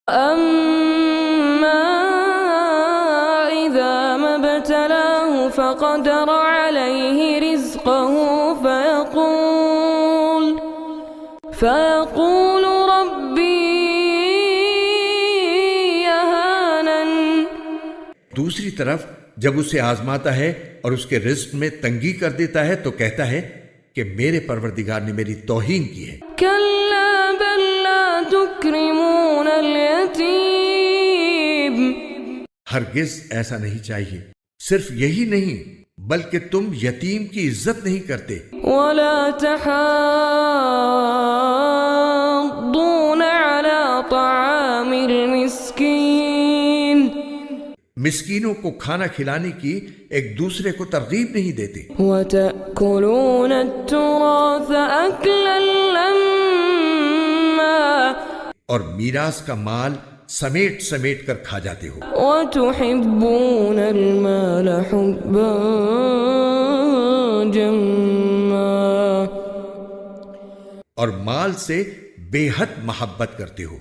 أما إذا ما ابتلاه فقدر عليه رزقه فيقول ربي يهانن۔ دوسری طرف جب اسے آزماتا ہے اور اس کے رزق میں تنگی کر دیتا ہے تو کہتا ہے کہ میرے پروردگار نے میری توہین کی ہے۔ كلا بل لا تكرمون اليتيم۔ ہرگز ایسا نہیں چاہیے، صرف یہی نہیں بلکہ تم یتیم کی عزت نہیں کرتے۔ ولا تحاضون على طعام المسكين۔ مسکینوں کو کھانا کھلانے کی ایک دوسرے کو ترغیب نہیں دیتے۔ وتأكلون التراث أكلا لما۔ اور میراث کا مال سمیٹ سمیٹ کر کھا جاتے ہو۔ وتحبون المال حبا جما۔ اور مال سے بے حد محبت کرتے ہو۔